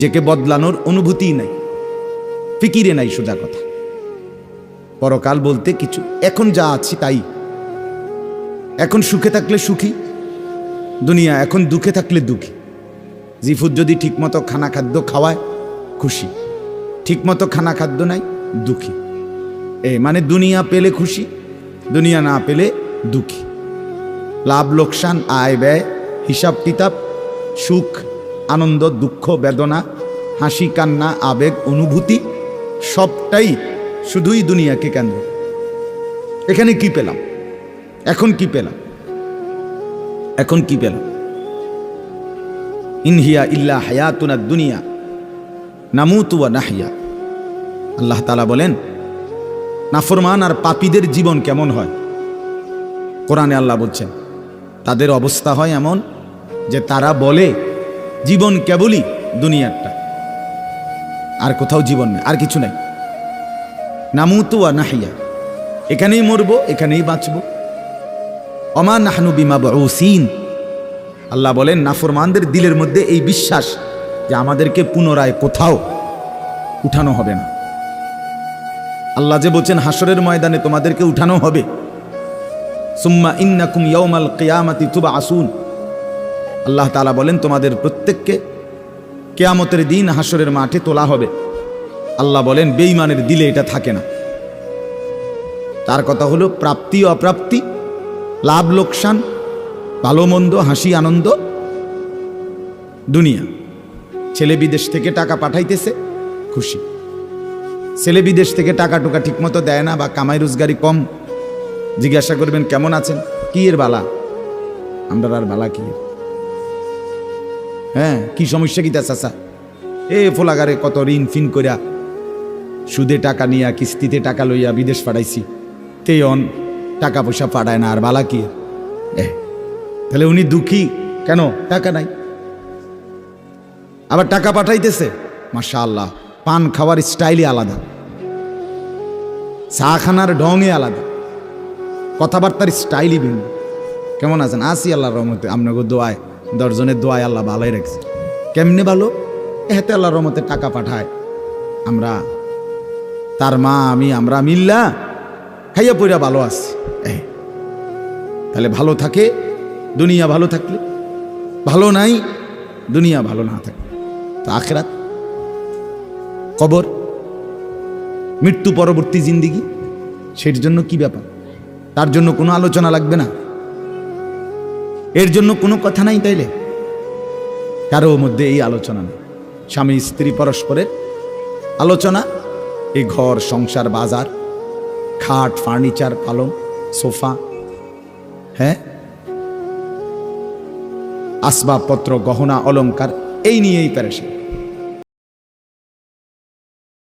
নিজেকে বদলানোর অনুভূতি নাই, ফিকিরে নাই। সোজা কথা, পরকাল বলতে কিছু, এখন যা আছি তাই। এখন সুখে থাকলে সুখী দুনিয়া, এখন দুঃখে থাকলে দুঃখী। জিফুত যদি ঠিকমতো খানা খাদ্য খাওয়ায় খুশি, ঠিকমতো খানা খাদ্য নাই দুঃখী। মানে দুনিয়া পেলে খুশি, দুনিয়া না পেলে দুঃখী। লাভ লোকসান, আয় ব্যয়, হিসাব কিতাব, সুখ আনন্দ, দুঃখ বেদনা, হাসি কান্না, আবেগ অনুভূতি, সবটাই শুধুই দুনিয়াকে কেন্দ্র। এখানে কি পেলাম, এখন কি পেলাম, এখন কি পেলাম? ইনহিয়া ইল্লা হায়াতুনা দুনিয়া নামুতু ওয়া নাহইয়া। আল্লাহ তাআলা বলেন, নাফরমান আর পাপীদের জীবন কেমন হয়? কোরআনে আল্লাহ বলছেন, তাদের অবস্থা হয় এমন যে তারা বলে জীবন কেবলই দুনিয়ারটা, আর কোথাও জীবন নেই, আর কিছু নাই। নামুতু ওয়া নাহইয়া, এখানেই মরবো, এখানেই বাঁচবো। ওমা নাহনু বিমাবউসিন। আল্লাহ বলেন, নাফরমানদের দিলের মধ্যে এই বিশ্বাস যে আমাদেরকে পুনরায় কোথাও উঠানো হবে না। আল্লাহ যে বলছেন হাসরের ময়দানে তোমাদেরকে উঠানো হবে, সুম্মা ইন্নাকুম ইয়াউমাল কিয়ামাতি তুবআসুন। আল্লাহ তাআলা বলেন তোমাদের প্রত্যেককে কিয়ামতের দিন হাসরের মাঠে তোলা হবে। আল্লাহ বলেন বেঈমানের দিলে এটা থাকে না। তার কথা হলো প্রাপ্তি অপ্রাপ্তি, লাভ লোকসান, ভালো মন্দ, হাসি আনন্দ, দুনিয়া। ছেলে বিদেশ থেকে টাকা পাঠাইতেছে, খুশি। ছেলে বিদেশ থেকে টাকা টুকা ঠিকমতো দেয় না বা কামাই রোজগারি কম, জিজ্ঞাসা করবেন কেমন আছেন, কি এর বালা? আমরা আর বালা কি? হ্যাঁ, কি সমস্যা কি তা চাচা? ফোলাগারে কত ঋণ ফিন করিয়া সুদে টাকা নিয়া কিস্তিতে টাকা লইয়া বিদেশ পাঠাইছি, তেয়ন টাকা পয়সা পাঠায় না, আর বালা কি? তাহলে উনি দুঃখী কেন? টাকা নাই। আবার টাকা পাঠাইতেছে, মাশাআল্লাহ, পান খাওয়ার স্টাইলই আলাদা, চা খানার ঢঙে আলাদা, কথাবার্তার স্টাইলই ভিন্ন। কেমন আছেন? আসি আল্লাহর রহমতে, আপনাকে দোয়ায়, 10 জনের দোয়ায় আল্লাহ ভালোই রাখছে। কেমনে ভালো? এতে আল্লাহর রহমতে টাকা পাঠায়, আমরা তার মা আমি আমরা মিল্লা খাইয়া পইরা ভালো আছি। তাহলে ভালো থাকে দুনিয়া, ভালো থাকলে ভালো নাই দুনিয়া, ভালো না থাকলে তো আখিরাত, কবর, মৃত্যু পরবর্তী জিন্দিগি, সের জন্য কি ব্যাপার? তার জন্য কোনো আলোচনা লাগবে না, এর জন্য কোনো কথা নাই। তাইলে কারো মধ্যে এই আলোচনা নেই। স্বামী স্ত্রী পরস্পরের আলোচনা, এই ঘর সংসার বাজার, খাট ফার্নিচার পালং সোফা, হ্যাঁ, আসবাবপত্র গহনা অলংকার, এই নিয়েই পেরেছে।